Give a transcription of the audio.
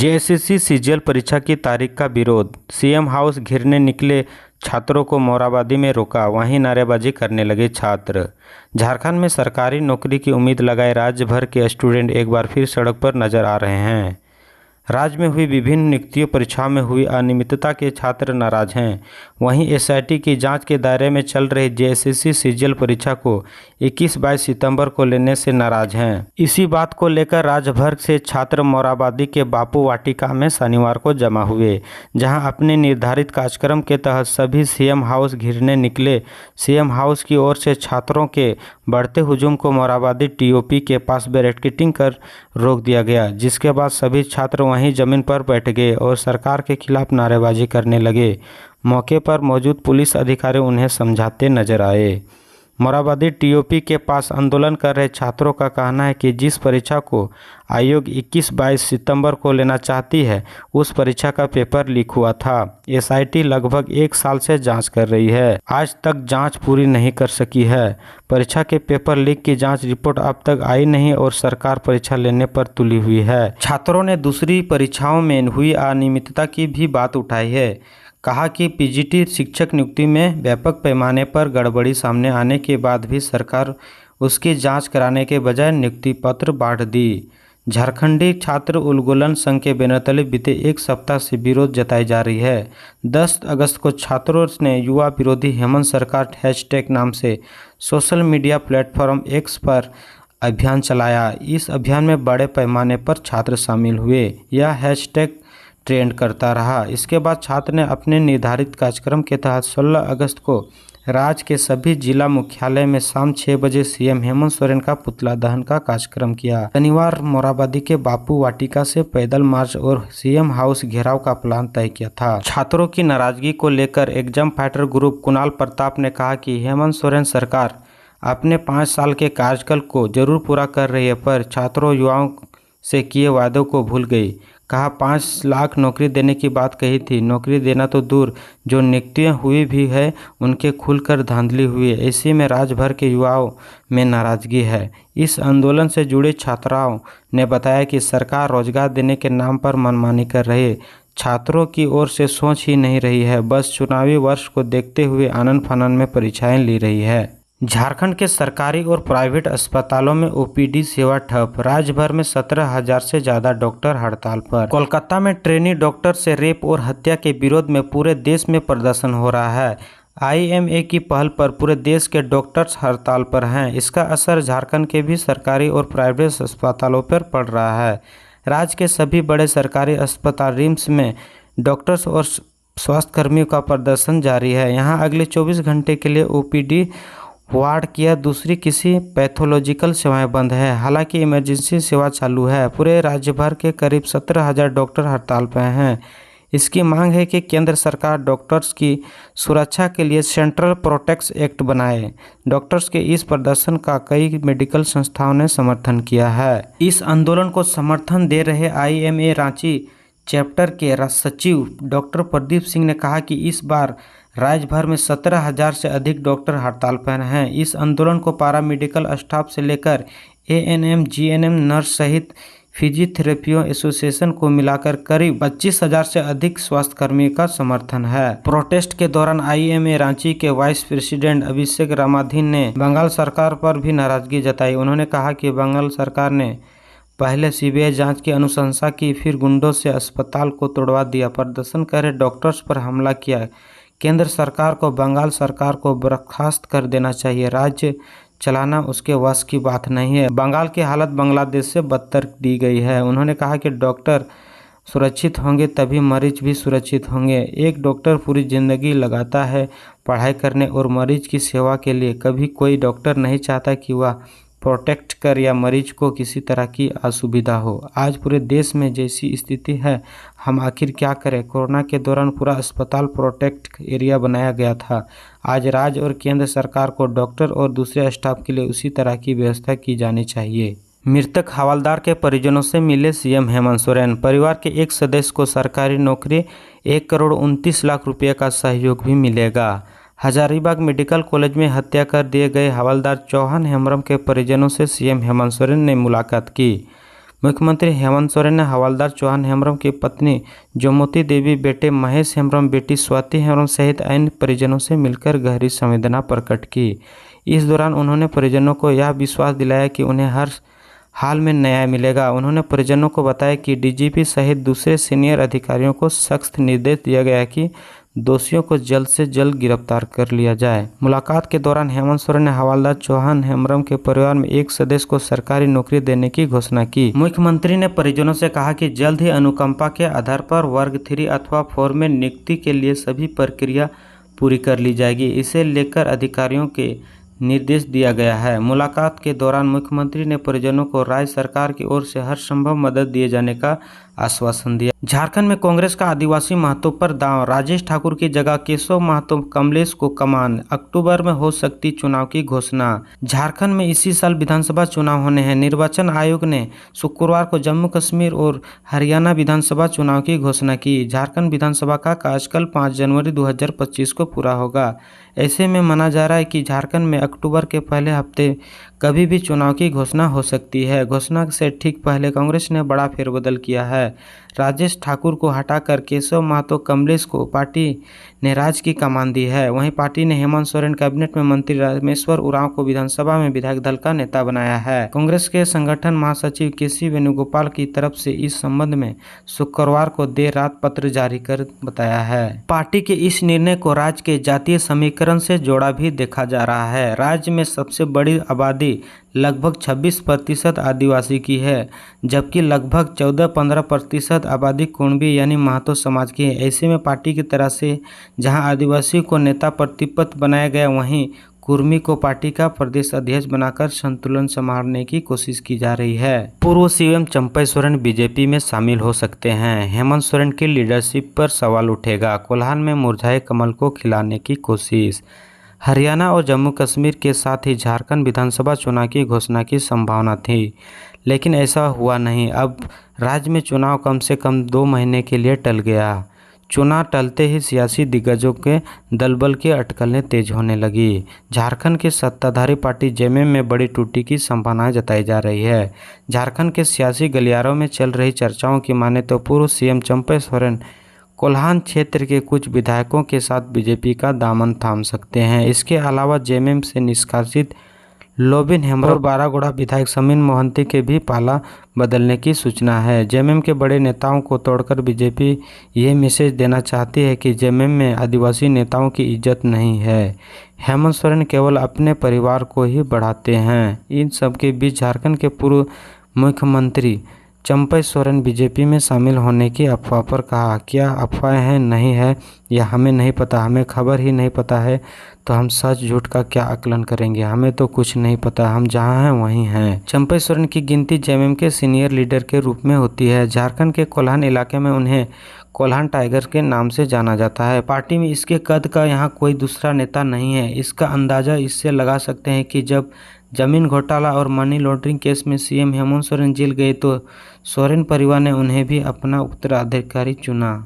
JSSC CGL परीक्षा की तारीख का विरोध। सीएम हाउस घेरने निकले छात्रों को मोरहाबादी में रोका, वहीं नारेबाजी करने लगे छात्र। झारखंड में सरकारी नौकरी की उम्मीद लगाए राज्य भर के स्टूडेंट एक बार फिर सड़क पर नजर आ रहे हैं। राज्य में हुई विभिन्न नियुक्ति परीक्षाओं में हुई अनियमितता के छात्र नाराज हैं। वहीं एसआईटी की जांच के दायरे में चल रही जेएसएससी सीजीएल परीक्षा को 21-22 सितंबर को लेने से नाराज हैं। इसी बात को लेकर राज्य भर से छात्र मोरहाबादी के बापू वाटिका में शनिवार को जमा हुए, जहां अपने निर्धारित कार्यक्रम के तहत सभी सीएम हाउस घेरने निकले। सीएम हाउस की ओर से छात्रों के बढ़ते हुजूम को मोरहाबादी टीओपी के पास बैरिकेडिंग कर रोक दिया गया, जिसके बाद सभी छात्र वहीं जमीन पर बैठ गए और सरकार के खिलाफ नारेबाजी करने लगे। मौके पर मौजूद पुलिस अधिकारी उन्हें समझाते नजर आए। मोरहाबादी टीओपी के पास आंदोलन कर रहे छात्रों का कहना है कि जिस परीक्षा को आयोग 21-22 सितंबर को लेना चाहती है, उस परीक्षा का पेपर लीक हुआ था। एसआईटी लगभग 1 साल से जांच कर रही है, आज तक जांच पूरी नहीं कर सकी है। परीक्षा के पेपर लीक की जांच रिपोर्ट अब तक आई नहीं और सरकार परीक्षा लेने पर तुली हुई है। छात्रों ने दूसरी परीक्षाओं में हुई अनियमितता की भी बात उठाई है। कहा कि पीजीटी शिक्षक नियुक्ति में व्यापक पैमाने पर गड़बड़ी सामने आने के बाद भी सरकार उसकी जांच कराने के बजाय नियुक्ति पत्र बांट दी। झारखंडी छात्र उलगुलन संघ के बैनर तले बीते 1 सप्ताह से विरोध जताई जा रही है। 10 अगस्त को छात्रों ने युवा विरोधी हेमंत सरकार हैशटैग नाम से सोशल मीडिया प्लेटफॉर्म एक्स पर अभियान चलाया। इस अभियान में बड़े पैमाने पर छात्र शामिल हुए। यह हैशटैग ट्रेंड करता रहा। इसके बाद छात्र ने अपने निर्धारित कार्यक्रम के तहत 16 अगस्त को राज्य के सभी जिला मुख्यालय में शाम 6 बजे सीएम हेमंत सोरेन का पुतला दहन का कार्यक्रम किया। शनिवार मोरहाबादी के बापू वाटिका से पैदल मार्च और सीएम हाउस घेराव का प्लान तय किया था। छात्रों की नाराजगी को लेकर exam fighter group Kunal Pratap ने कहा कि हेमंत सोरेन सरकार अपने 5 साल के कार्यकाल को जरूर पूरा कर रही है, पर छात्रों युवाओं से किए वादों को भूल गई। कहा 5 लाख नौकरी देने की बात कही थी, नौकरी देना तो दूर, जो नियुक्तियां हुई भी है उनके खुलकर धांधली हुई है। इसी में राज्य भर के युवाओं में नाराजगी है। इस आंदोलन से जुड़े छात्राओं ने बताया कि सरकार रोजगार देने के नाम पर मनमानी कर रही है, छात्रों की ओर से सोच ही नहीं रही है, बस चुनावी वर्ष को देखते हुए आनन फानन में परीक्षाएं ली रही है। झारखंड के सरकारी और प्राइवेट अस्पतालों में ओपीडी सेवा ठप। राज्य भर में 17,000 से ज्यादा डॉक्टर हड़ताल पर। कोलकाता में ट्रेनी डॉक्टर से रेप और हत्या के विरोध में पूरे देश में प्रदर्शन हो रहा है। आईएमए की पहल पर पूरे देश के डॉक्टर्स हड़ताल पर हैं। इसका असर झारखंड के भी सरकारी और प्राइवेट अस्पतालों पर पड़ रहा है। राज्य के सभी बड़े सरकारी अस्पताल रिम्स में डॉक्टर्स और स्वास्थ्यकर्मियों का प्रदर्शन जारी है। यहाँ अगले 24 घंटे के लिए ओपीडी वार्ड किया दूसरी किसी पैथोलॉजिकल सेवाएं बंद है। हालांकि इमरजेंसी सेवा चालू है। पूरे राज्य भर के करीब 17,000 डॉक्टर हड़ताल पर हैं। इसकी मांग है कि केंद्र सरकार डॉक्टर्स की सुरक्षा के लिए सेंट्रल प्रोटेक्शन एक्ट बनाए। डॉक्टर्स के इस प्रदर्शन का कई मेडिकल संस्थाओं ने समर्थन किया है। इस आंदोलन को समर्थन दे रहे आईएमए रांची चैप्टर के सचिव डॉक्टर प्रदीप सिंह ने कहा कि इस बार राज्य भर में 17,000 से अधिक डॉक्टर हड़ताल पर हैं। इस आंदोलन को पारा मेडिकल स्टाफ से लेकर एएनएम, जीएनएम, नर्स सहित फिजियोथेरेपियों एसोसिएशन को मिलाकर करीब 25,000 से अधिक स्वास्थ्यकर्मियों का समर्थन है। प्रोटेस्ट के दौरान आईएमए रांची के वाइस प्रेसिडेंट अभिषेक रामाधीन ने बंगाल सरकार पर भी नाराजगी जताई। उन्होंने कहा कि बंगाल सरकार ने पहले सीबीआई जांच की अनुशंसा की, फिर गुंडों से अस्पताल को तोड़वा दिया, प्रदर्शन कर रहे डॉक्टर्स पर हमला किया। केंद्र सरकार को बंगाल सरकार को बर्खास्त कर देना चाहिए। राज्य चलाना उसके वश की बात नहीं है। बंगाल की हालत बांग्लादेश से बदतर दी गई है। उन्होंने कहा कि डॉक्टर सुरक्षित होंगे तभी मरीज भी सुरक्षित होंगे। एक डॉक्टर पूरी जिंदगी लगाता है पढ़ाई करने और मरीज की सेवा के लिए। कभी कोई डॉक्टर नहीं चाहता कि वह प्रोटेक्ट कर या मरीज को किसी तरह की असुविधा हो। आज पूरे देश में जैसी स्थिति है, हम आखिर क्या करें। कोरोना के दौरान पूरा अस्पताल प्रोटेक्ट एरिया बनाया गया था। आज राज्य और केंद्र सरकार को डॉक्टर और दूसरे स्टाफ के लिए उसी तरह की व्यवस्था की जानी चाहिए। मृतक हवलदार के परिजनों से मिले सीएम हेमंत सोरेन। परिवार के एक सदस्य को सरकारी नौकरी 1,29,00,000 रुपये का सहयोग भी मिलेगा। हजारीबाग मेडिकल कॉलेज में हत्या कर दिए गए हवलदार चौहान हेम्ब्रम के परिजनों से सीएम हेमंत सोरेन ने मुलाकात की। मुख्यमंत्री हेमंत सोरेन ने हवलदार चौहान हेम्ब्रम की पत्नी जोमोती देवी, बेटे महेश हेम्ब्रम, बेटी स्वाति हेम्ब्रम सहित अन्य परिजनों से मिलकर गहरी संवेदना प्रकट की। इस दौरान उन्होंने परिजनों को यह विश्वास दिलाया कि उन्हें हर हाल में न्याय मिलेगा। उन्होंने परिजनों को बताया कि डीजीपी सहित दूसरे सीनियर अधिकारियों को सख्त निर्देश दिया गया है कि दोषियों को जल्द से जल्द गिरफ्तार कर लिया जाए। मुलाकात के दौरान हेमंत सोरेन ने हवलदार चौहान हेम्ब्रम के परिवार में एक सदस्य को सरकारी नौकरी देने की घोषणा की। मुख्यमंत्री ने परिजनों से कहा कि जल्द ही अनुकंपा के आधार पर वर्ग 3 अथवा 4 में नियुक्ति के लिए सभी प्रक्रिया पूरी कर ली जाएगी। इसे लेकर अधिकारियों के निर्देश दिया गया है। मुलाकात के दौरान मुख्यमंत्री ने परिजनों को राज्य सरकार की ओर से हर संभव मदद दिए जाने का आश्वासन दिया। झारखंड में कांग्रेस का आदिवासी महतो पर दांव, राजेश ठाकुर की जगह केशव महतो कमलेश को कमान, अक्टूबर में हो सकती चुनाव की घोषणा। झारखंड में इसी साल विधानसभा चुनाव होने हैं। निर्वाचन आयोग ने शुक्रवार को जम्मू कश्मीर और हरियाणा विधानसभा चुनाव की घोषणा की। झारखंड विधानसभा का कार्यकाल 5 जनवरी 2025 को पूरा होगा। ऐसे में माना जा रहा है कि झारखंड में अक्टूबर के पहले हफ्ते कभी भी चुनाव की घोषणा हो सकती है। घोषणा से ठीक पहले कांग्रेस ने बड़ा फेरबदल किया है। राजेश ठाकुर को हटाकर केशव महतो कमलेश को पार्टी ने राज्य की कमान दी है। वहीं पार्टी ने हेमंत सोरेन कैबिनेट में मंत्री रामेश्वर उरांव को विधानसभा में विधायक दल का नेता बनाया है। कांग्रेस के संगठन महासचिव केसी वेणुगोपाल की तरफ से इस संबंध में शुक्रवार को देर रात पत्र जारी कर बताया है। पार्टी के इस निर्णय को राज्य के जातीय समीकरण से जोड़ा भी देखा जा रहा है। राज्य में सबसे बड़ी आबादी लगभग 26% आदिवासी की है, जबकि लगभग 14-15% आबादी कुणबी यानी महतो समाज की है। ऐसे में पार्टी की तरफ से जहां आदिवासी को नेता प्रतिपक्ष बनाया गया, वहीं कुर्मी को पार्टी का प्रदेश अध्यक्ष बनाकर संतुलन संभालने की कोशिश की जा रही है। पूर्व सीएम चंपई सोरेन बीजेपी में शामिल हो सकते हैं। हेमंत सोरेन की लीडरशिप पर सवाल उठेगा। कोल्हान में मुरझाए कमल को खिलाने की कोशिश। हरियाणा और जम्मू कश्मीर के साथ ही झारखंड विधानसभा चुनाव की घोषणा की संभावना थी, लेकिन ऐसा हुआ नहीं। अब राज्य में चुनाव कम से कम 2 महीने के लिए टल गया। चुनाव टलते ही सियासी दिग्गजों के दलबल की अटकलें तेज होने लगी। झारखंड की सत्ताधारी पार्टी जेएमएम में बड़ी टूटी की संभावना जताई जा रही है। झारखंड के सियासी गलियारों में चल रही चर्चाओं की माने तो पूर्व सीएम चंपई सोरेन कोल्हान क्षेत्र के कुछ विधायकों के साथ बीजेपी का दामन थाम सकते हैं। इसके अलावा जेएमएम से निष्कासित लोबिन हेम्ब्रम और बारागुड़ा विधायक समीन मोहंती के भी पाला बदलने की सूचना है। जेएमएम के बड़े नेताओं को तोड़कर बीजेपी ये मैसेज देना चाहती है कि जेएमएम में आदिवासी नेताओं की इज्जत नहीं है। हेमंत सोरेन केवल अपने परिवार को ही बढ़ाते हैं। इन सब के बीच झारखंड के पूर्व मुख्यमंत्री चंपई सोरेन बीजेपी में शामिल होने की अफवाह पर कहा, क्या अफवाह है नहीं है यह हमें नहीं पता, हमें खबर ही नहीं पता है तो हम सच झूठ का क्या आकलन करेंगे। हमें तो कुछ नहीं पता, हम जहां हैं वहीं हैं। चंपई सोरेन की गिनती जेएमएम के सीनियर लीडर के रूप में होती है। झारखंड के कोल्हान इलाके में उन्हें कोल्हान टाइगर के नाम से जाना जाता है। पार्टी में इसके कद का यहाँ कोई दूसरा नेता नहीं है। इसका अंदाजा इससे लगा सकते हैं कि जब जमीन घोटाला और मनी लॉन्ड्रिंग केस में सीएम हेमंत सोरेन जेल गए तो सोरेन परिवार ने उन्हें भी अपना उत्तराधिकारी चुना।